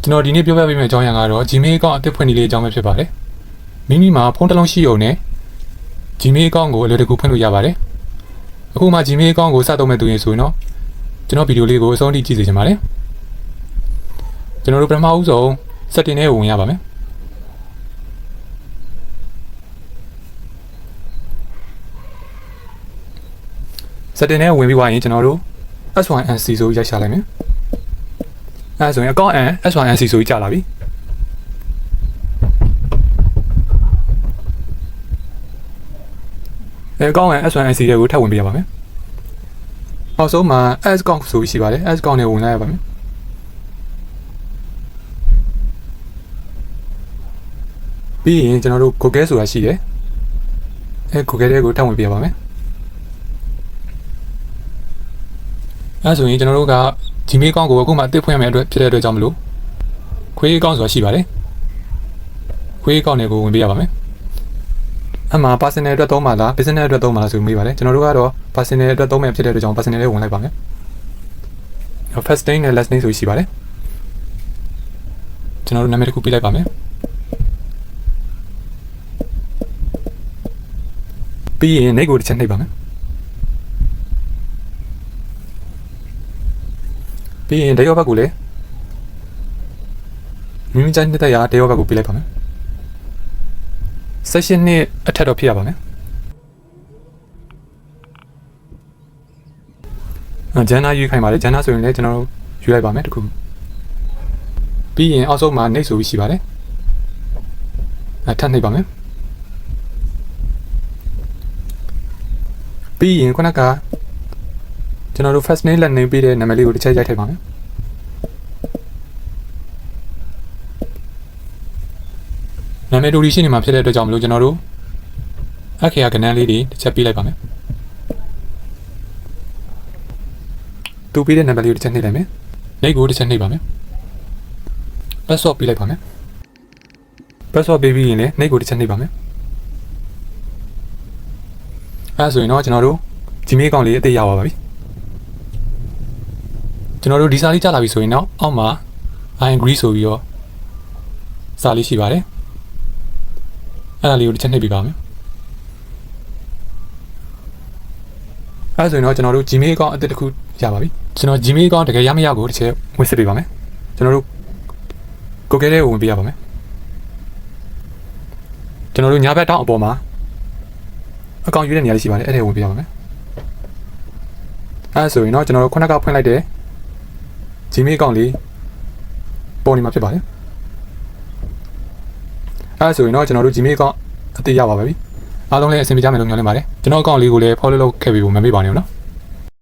ကျွန်တော်ဒီနေ့ပြောပြပေးမယ့်အကြောင်းအရာကတော့ Gmail အကောင့်အသစ်ဖွင့်နေလေးအကြောင်းပဲဖြစ်ပါတယ်မိမိမှာဖုန်းတစ်လုံးရှိုံနဲ့ Gmail အကောင့်ကိုအလွယ်တကူဖွင့်လို့ရပါတယ်အခုမှ Gmail အကောင့်ကိုစသုံးမဲ့သူရင်ဆိုရင်တော့ကျွန်တော်ဗီဒီယိုလေးကိုအဆုံးထိကြည့်စေချင်ပါတယ်ကျွန်တော်တို့ပထမဦးဆုံး setting ထဲကိုဝင်ရပါမယ်setting ထဲကိုဝင်ပြီးသွားရင်ကျွန်တော်တို့ S1NC ဆိုရိုက်ရှာလိုက်မယ်အဲဆိုရင်အကောင့် S1NC ဆိုပြီးကြာလာပြီအကောင့် S1NC တွေကိုထပ်ဝင်ပြရပါမယ်အောက်ဆုံးမှာ S အကောင့်ဆိုပြီးရှိပါတယ် S အကောင့်နဲ့ဝင်လိုက်ရပါမယ်ပြီးရင်ကျွန်တော်တို့ Google ဆိုတာရှိတယ်အဲ Google တွေကိုထပ်ဝင်ပြရပါမယ်အဲဆိုရင်ကျွန်တော်တို့က Gmail အကောင့်ကိုအခုမှအသစ်ဖွင့်ရမယ့်အတွက်ဖြစ်တဲ့အတွက်ကြောင့်မလို့ခွေးအကောင့်ဆိုတာရှိပါတယ်ခွေးအကောင့်တွေကိုဝင်ပြရပါမယ်အမှ personal အတွက်သုံးပါလား business အတွက်သုံးပါလားဆိုပြီးမေးပါတယ်ကျွန်တော်တို့ကတော့ personal အတွက်သုံးမယ်ဖြစ်တဲ့အတွက်ကြောင့် personal လေးဝင်လိုက်ပါမယ် first name နဲ့ last name ဆိုပြီးရှိပါတယ်ကျွန်တော်တို့နာမည်တစ်ခုပေးလိုက်ပါမယ်ပြီးရင် name ကိုတစ်ချက်နှိပ်ပါမယ်ပြီးရင် date of birth ကိုလည်းမိမိကြိုက်တဲ့ရာ date of birth ကိုပေးလိုက်ပါမယ် session နဲ့အထက်တော့ဖြစ်ရပါမယ်ဂျန်နာယူခိုင်းပါတယ်ဂျန်နာဆိုရင်လည်းကျွန်တော်တို့ယူလိုက်ပါမယ်တခုပြီးရင်အောက်ဆုံးမှာ next ဆိုပြီးရှိပါတယ်ထပ်နှိပ်ပါမယ်ပြီးရင်ခုနကကျွန်တော်တို့ first name လက် name ပေးတဲ့နာမည်လေးကိုတစ်ချက်ရိုက်ထည့်ပါမယ်နာမည်တူရီရှိနေမှာဖြစ်တဲ့အတွက်ကြောင့်မလို့ကျွန်တော်တို့အခရာကဏ္ဍလေးတွေတစ်ချက်ပေးလိုက်ပါမယ်တူပေးတဲ့နံပါတ်လေးကိုတစ်ချက်နှိပ်လိုက်မယ်နှိပ်ကိုတစ်ချက်နှိပ်ပါမယ် password ပေးလိုက်ပါမယ် password ပေးပြီးရင်လည်းနှိပ်ကိုတစ်ချက်နှိပ်ပါမယ်အဲဆိုရင်တော့ကျွန်တော်တို့ Gmail အကောင့်လေးအသေးရပါပြီကျွန်တော်တို့ဒီစာလေးကြာလာပြီဆိုရင်တော့အောက်မှာ I agree ဆိုပြီးတော့စာလေးရှိပါတယ်အဲ့ဒါလေးကိုတစ်ချက်နှိပ်ပြပါမယ်အဲ့ဆိုရင်တော့ကျွန်တော်တို့ Gmail အကောင့်အသစ်တစ်ခုရပါပြီကျွန်တော် Gmail အကောင့်တကယ်ရမရကိုတစ်ချက်ဝင်စစ်ပေးပါမယ်ကျွန်တော်တို့ Google ထဲကိုဝင်ပေးရပါမယ်ကျွန်တော်တို့ညာဘက်တောင်းအပေါ်မှာအကောင့်ယူတဲ့နေရာလေးရှိပါတယ်အဲ့ဒါဝင်ပေးရပါမယ်အဲ့ဆိုရင်တော့ကျွန်တော်တို့ခုနကဖွင့်လိုက်တဲ့ Gmail အကောင့်လေးပေါ်နေမှာဖြစ်ပါတယ်အဲ့ဆိုရင်တော့ကျွန်တော်တို့ Gmail အကောင့်အသစ်ရပါပြီအားလုံးလည်းအဆင်ပြေကြမယ်လို့ညွှန်လင့်ပါတယ်ကျွန်တော်အကောင့်လေးကိုလည်း follow လုပ်ခဲ့ပြီးဖို့မမေ့ပါနဲ့နော်